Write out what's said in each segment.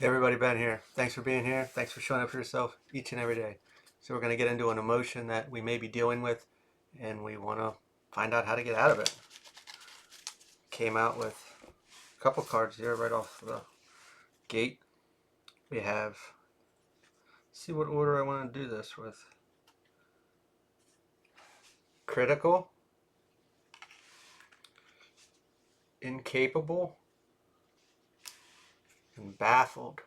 Hey everybody, Ben here. Thanks for being here. Thanks for showing up for yourself each and every day. So we're going to get into an emotion that we may be dealing with and we want to find out how to get out of it. Came out with a couple cards here right off the gate. We have, see what order I want to do this with. Critical, incapable, and baffled.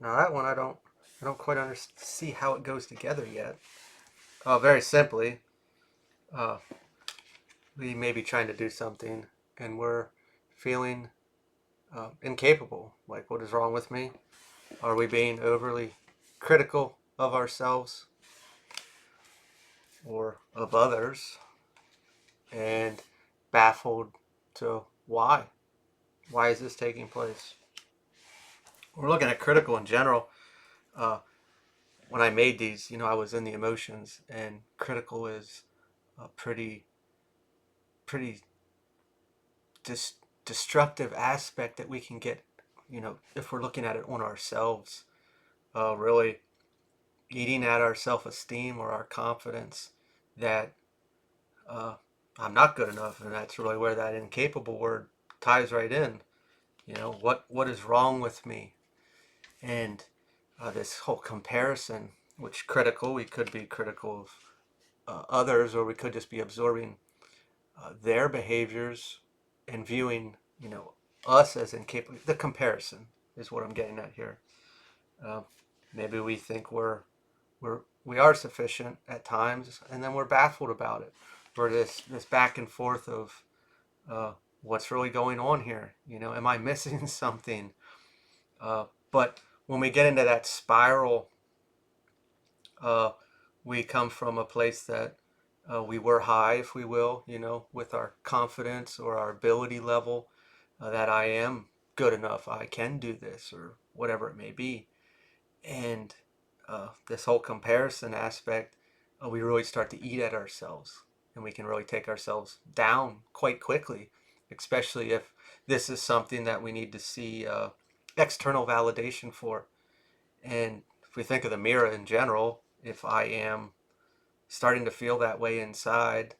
Now that one I don't quite see how it goes together yet. Very simply, uh, we may be trying to do something and we're feeling incapable. Like, what is wrong with me? Are we being overly critical of ourselves or of others and baffled to why? Why is this taking place? We're looking at critical in general. Uh, when I made these, I was in the emotions, and critical is a pretty dis- destructive aspect that we can get, if we're looking at it on ourselves, really eating at our self-esteem or our confidence that uh, I'm not good enough, and that's really where that incapable word ties right in. What is wrong with me? And this whole comparison, which critical, we could be critical of others, or we could just be absorbing their behaviors and viewing, us as incapable. The comparison is what I'm getting at here. Uh, Maybe we think we are sufficient at times, and then we're baffled about it. For this back and forth of what's really going on here. Am I missing something? But when we get into that spiral, uh, we come from a place that we were high, if we will, with our confidence or our ability level, that I am good enough, I can do this, or whatever it may be. And this whole comparison aspect, we really start to eat at ourselves, and we can really take ourselves down quite quickly, especially if this is something that we need to see external validation for. And if we think of the mirror in general, if I am starting to feel that way inside,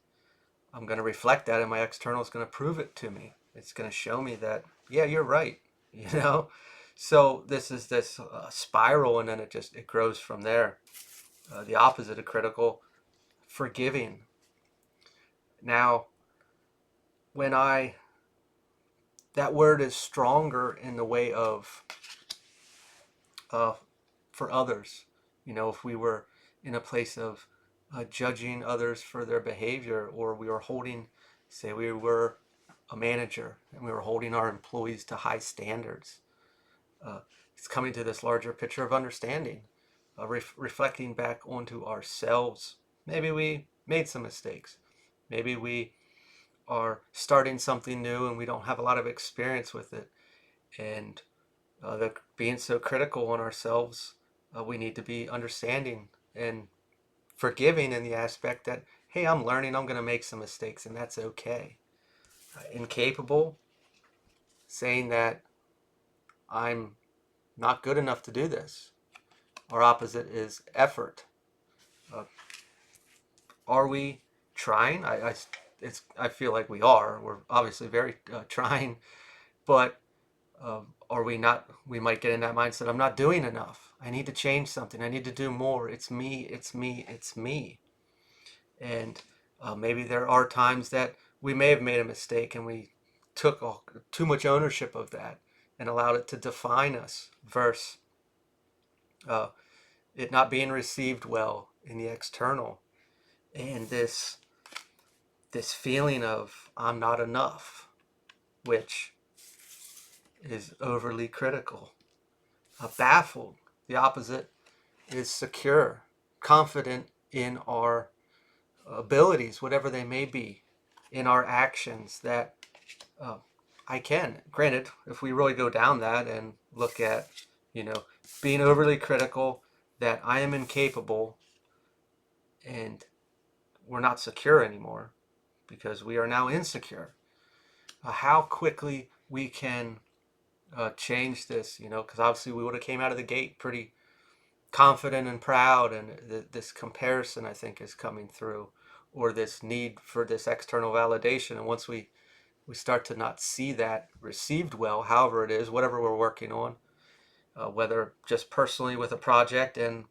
I'm going to reflect that, and my external is going to prove it to me. It's going to show me that, yeah, you're right, you know? So this is this spiral, and then it grows from there. The opposite of critical, forgiving. Now, when that word is stronger in the way of uh, for others. If we were in a place of judging others for their behavior, or we were holding, say, we were a manager and we were holding our employees to high standards. Uh, it's coming to this larger picture of understanding, reflecting back onto ourselves. Maybe we made some mistakes. Maybe we are starting something new and we don't have a lot of experience with it. And being so critical on ourselves, we need to be understanding and forgiving in the aspect that, hey, I'm learning, I'm going to make some mistakes, and that's okay. Incapable, saying that I'm not good enough to do this. Our opposite is effort. Uh, are we trying? I feel like we are. We're obviously very trying, but or we not, we might get in that mindset, I'm not doing enough, I need to change something, I need to do more, it's me, it's me, it's me. And maybe there are times that we may have made a mistake and we took too much ownership of that and allowed it to define us, versus uh, it not being received well in the external, and this feeling of I'm not enough, which is overly critical. Baffled, the opposite, is secure, confident in our abilities, whatever they may be, in our actions, that uh, I can. Granted, if we really go down that and look at, you know, being overly critical, that I am incapable, and we're not secure anymore because we are now insecure. How quickly we can change this, because obviously we would have came out of the gate pretty confident and proud, and this comparison I think is coming through, or this need for this external validation. And once we start to not see that received well, however it is, whatever we're working on, whether just personally with a project, and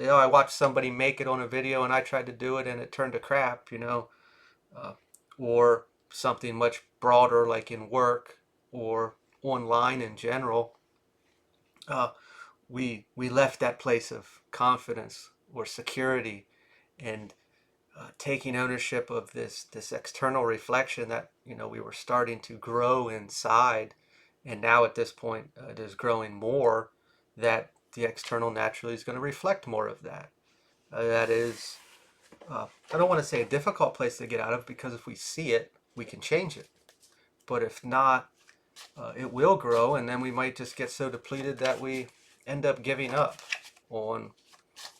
I watched somebody make it on a video and I tried to do it and it turned to crap, uh, or something much broader like in work or online in general. uh, we left that place of confidence or security, and taking ownership of this external reflection that we were starting to grow inside, and now at this point it is growing more, that the external naturally is going to reflect more of that. That is, I don't want to say a difficult place to get out of, because if we see it we can change it, but if not, it will grow, and then we might just get so depleted that we end up giving up on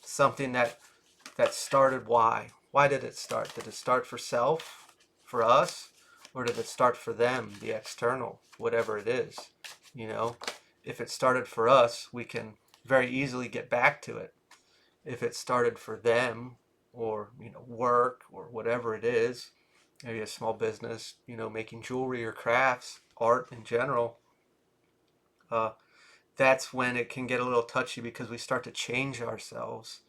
something that started. Why did it start? Did it start for self, for us, or did it start for them, the external, whatever it is? If it started for us, we can very easily get back to it. If it started for them, or work or whatever it is, maybe a small business, making jewelry or crafts, art in general, uh, that's when it can get a little touchy, because we start to change ourselves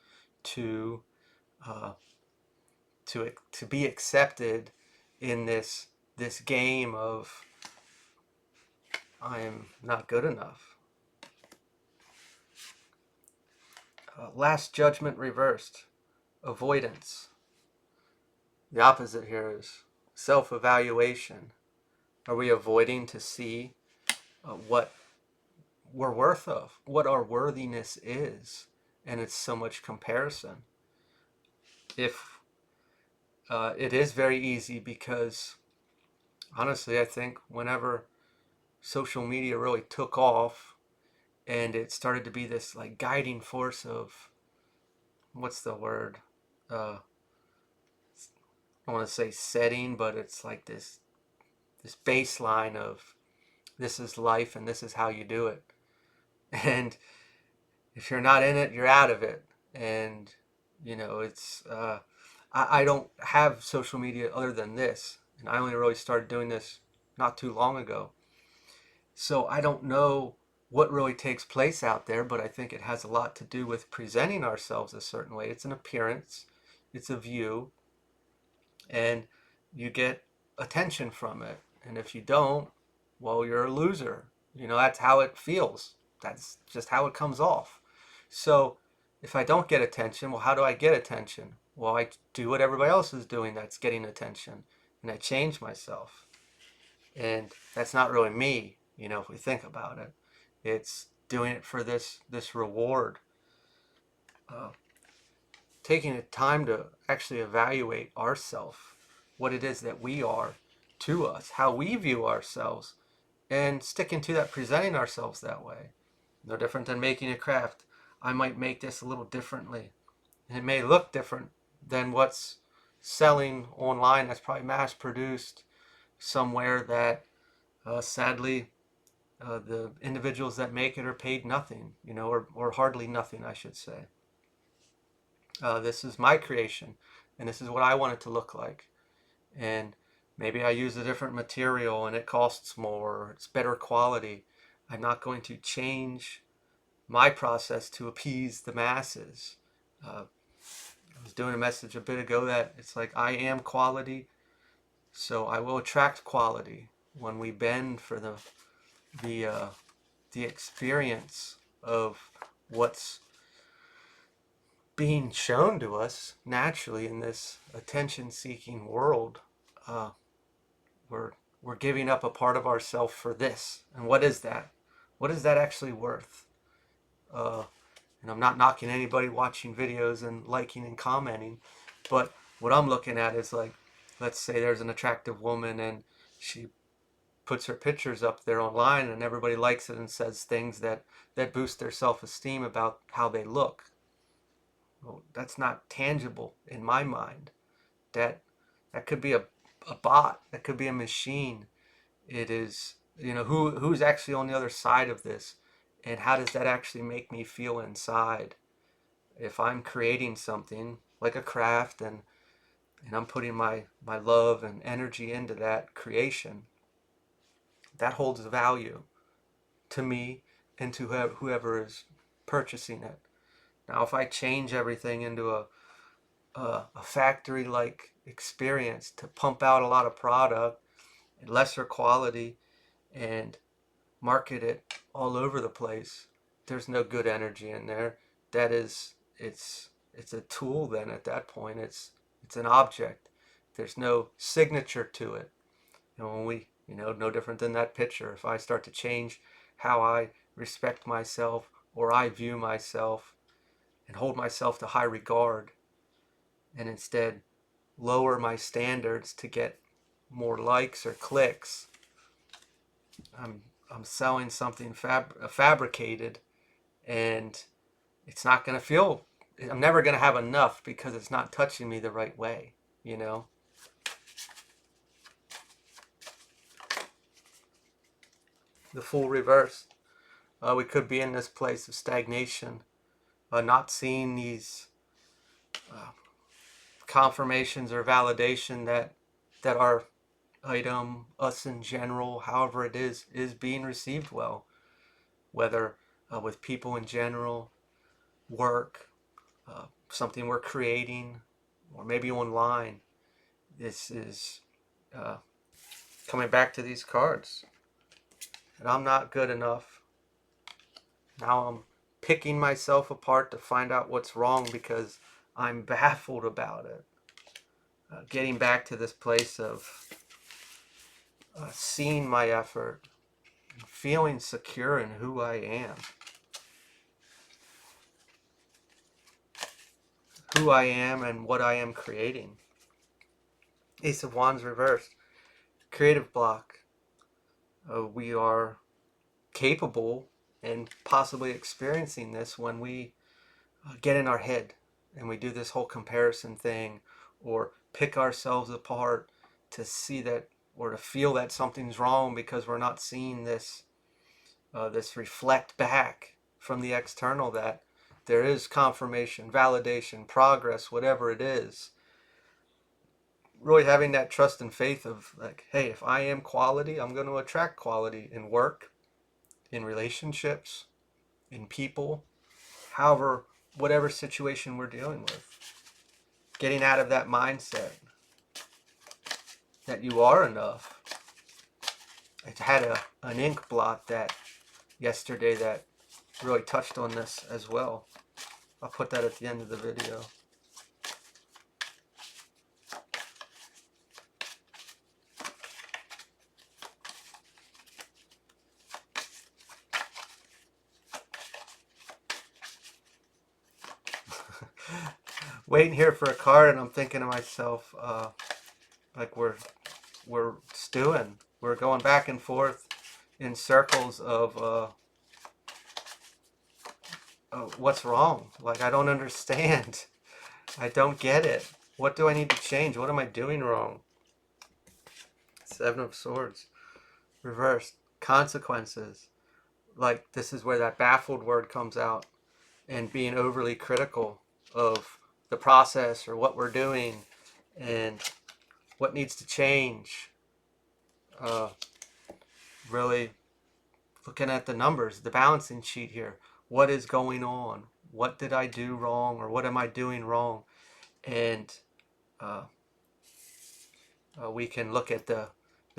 to uh, to be accepted in this game of I am not good enough. Last judgment reversed, avoidance. The opposite here is self-evaluation. Are we avoiding to see what we're worth of, what our worthiness is? And it's so much comparison. If it is very easy, because honestly I think whenever social media really took off and it started to be this like guiding force of, what's the word, uh, I want to say setting, but it's like this baseline of this is life and this is how you do it. And if you're not in it, you're out of it. And it's I don't have social media other than this, and I only really started doing this not too long ago. So I don't know what really takes place out there, but I think it has a lot to do with presenting ourselves a certain way. It's an appearance, it's a view, and you get attention from it. And if you don't, well, you're a loser. That's how it feels. That's just how it comes off. So if I don't get attention, well, how do I get attention? Well, I do what everybody else is doing that's getting attention, and I change myself. And that's not really me, if we think about it. It's doing it for this reward. Uh, Taking the time to actually evaluate ourselves, what it is that we are to us, how we view ourselves, and sticking to that, presenting ourselves that way. No different than making a craft. I might make this a little differently. And it may look different than what's selling online, that's probably mass produced somewhere, that sadly the individuals that make it are paid nothing, or hardly nothing, I should say. This is my creation, and this is what I want it to look like. And maybe I use a different material and it costs more, or it's better quality. I'm not going to change my process to appease the masses. I was doing a message a bit ago that it's like I am quality, so I will attract quality. When we bend for the uh, the experience of what's being shown to us naturally in this attention-seeking world, uh, we're we're giving up a part of ourself for this. And what is that? What is that actually worth? Uh, and I'm not knocking anybody watching videos and liking and commenting, but what I'm looking at is like, let's say there's an attractive woman and she puts her pictures up there online and everybody likes it and says things that boost their self-esteem about how they look. Well, that's not tangible in my mind. That that could be a bot, that could be a machine. It is who's actually on the other side of this, and how does that actually make me feel inside? If I'm creating something like a craft, and I'm putting my love and energy into that creation, that holds value to me and to whoever is purchasing it. Now, if I change everything into a factory like experience to pump out a lot of product and lesser quality and market it all over the place, there's no good energy in there. That is, it's a tool. Then at that point, it's an object. There's no signature to it. And when we, no different than that picture. If I start to change how I respect myself or I view myself and hold myself to high regard, and instead lower my standards to get more likes or clicks, I'm I'm selling something fabricated, and it's not going to feel. I'm never going to have enough because it's not touching me the right way. You know. The full reverse. We could be in this place of stagnation, not seeing these uh, confirmations or validation that our item, us in general, however it is being received well, whether with people in general, work, something we're creating, or maybe online. This is uh, coming back to these cards. And I'm not good enough. Now I'm picking myself apart to find out what's wrong because I'm baffled about it. Getting back to this place of seeing my effort, feeling secure in who I am, and what I am creating. Ace of Wands reversed. Creative block. We are capable and possibly experiencing this when we get in our head and we do this whole comparison thing or pick ourselves apart to see that or to feel that something's wrong because we're not seeing this reflect back from the external that there is confirmation, validation, progress, whatever it is. Really having that trust and faith of like, hey, if I am quality, I'm going to attract quality in work, in relationships, in people, however, whatever situation we're dealing with. Getting out of that mindset that you are enough. I had an ink blot that yesterday that really touched on this as well. I'll put that at the end of the video. Waiting here for a card, and I'm thinking to myself, like we're stewing. We're going back and forth in circles of what's wrong. Like I don't understand. I don't get it. What do I need to change? What am I doing wrong? Seven of Swords. Reversed. Consequences. Like this is where that baffled word comes out, and being overly critical of the process or what we're doing and what needs to change. Really looking at the numbers, the balancing sheet here. What is going on? What did I do wrong, or what am I doing wrong? And uh, we can look at the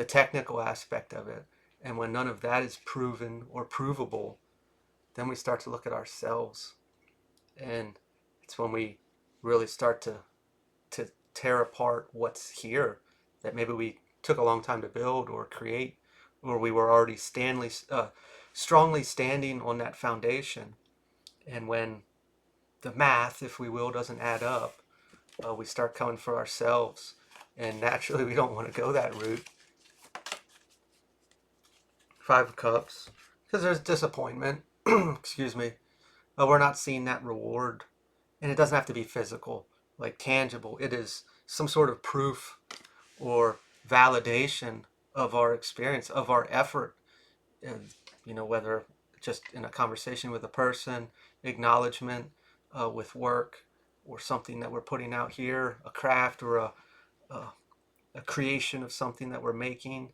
technical aspect of it. And when none of that is proven or provable, then we start to look at ourselves. And it's when we really start to tear apart what's here that maybe we took a long time to build or create, or we were already strongly standing on that foundation. And when the math, if we will, doesn't add up, we start coming for ourselves. And naturally, we don't want to go that route. Five of Cups, because there's disappointment. Excuse me. We're not seeing that reward. And it doesn't have to be physical, like tangible. It is some sort of proof or validation of our experience, of our effort, you know, whether just in a conversation with a person, acknowledgement with work, or something that we're putting out here, a craft or a, a creation of something that we're making.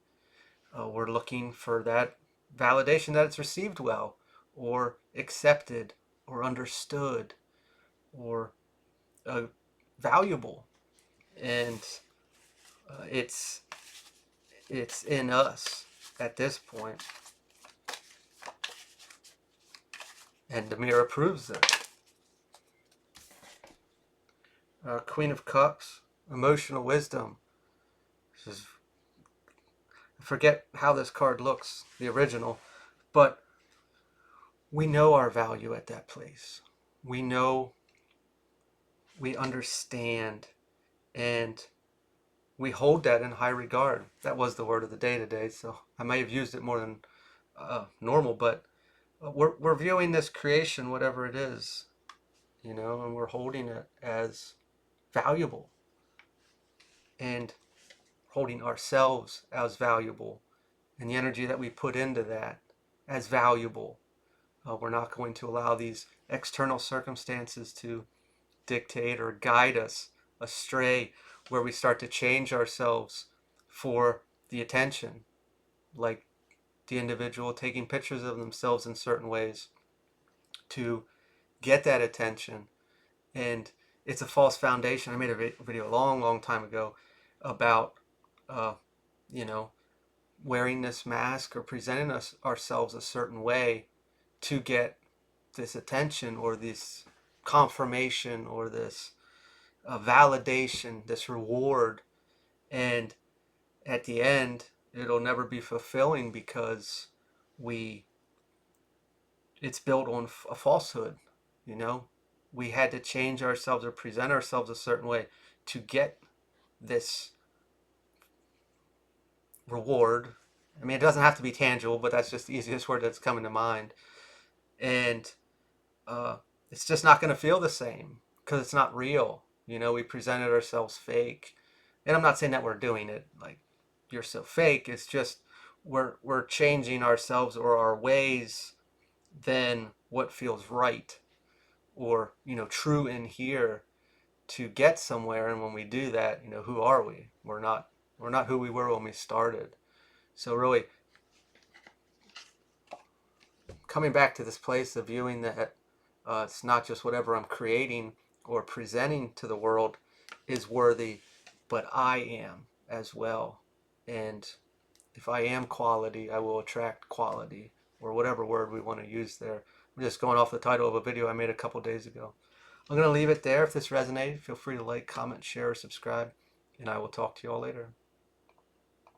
We're looking for that validation that it's received well, or accepted, or understood, or valuable. And uh, it's it's in us at this point, and the mirror proves it. Queen of Cups, emotional wisdom. This is, I forget how this card looks, the original, but we know our value at that place. We know, we understand, and we hold that in high regard. That was the word of the day today, so I may have used it more than normal, but we're viewing this creation, whatever it is, you know, and we're holding it as valuable, and holding ourselves as valuable, and the energy that we put into that as valuable. We're not going to allow these external circumstances to dictate or guide us astray, where we start to change ourselves for the attention, like the individual taking pictures of themselves in certain ways to get that attention. And it's a false foundation. I made a video a long time ago about, uh, you know, wearing this mask or presenting ourselves a certain way to get this attention or this confirmation or this validation, this reward. And at the end, it'll never be fulfilling because we it's built on a falsehood. You know, we had to change ourselves or present ourselves a certain way to get this reward. I mean, it doesn't have to be tangible, but that's just the easiest word that's coming to mind. And uh, it's just not going to feel the same because it's not real. You know, we presented ourselves fake. And I'm not saying that we're doing it like you're so fake. It's just we're changing ourselves or our ways than what feels right or, you know, true in here to get somewhere. And when we do that, you know, who are we? We're not who we were when we started. So really coming back to this place of viewing that it's not just whatever I'm creating or presenting to the world is worthy, but I am as well. And if I am quality, I will attract quality, or whatever word we want to use there. I'm just going off the title of a video I made a couple days ago. I'm going to leave it there. If this resonated, feel free to like, comment, share, or subscribe, and I will talk to you all later.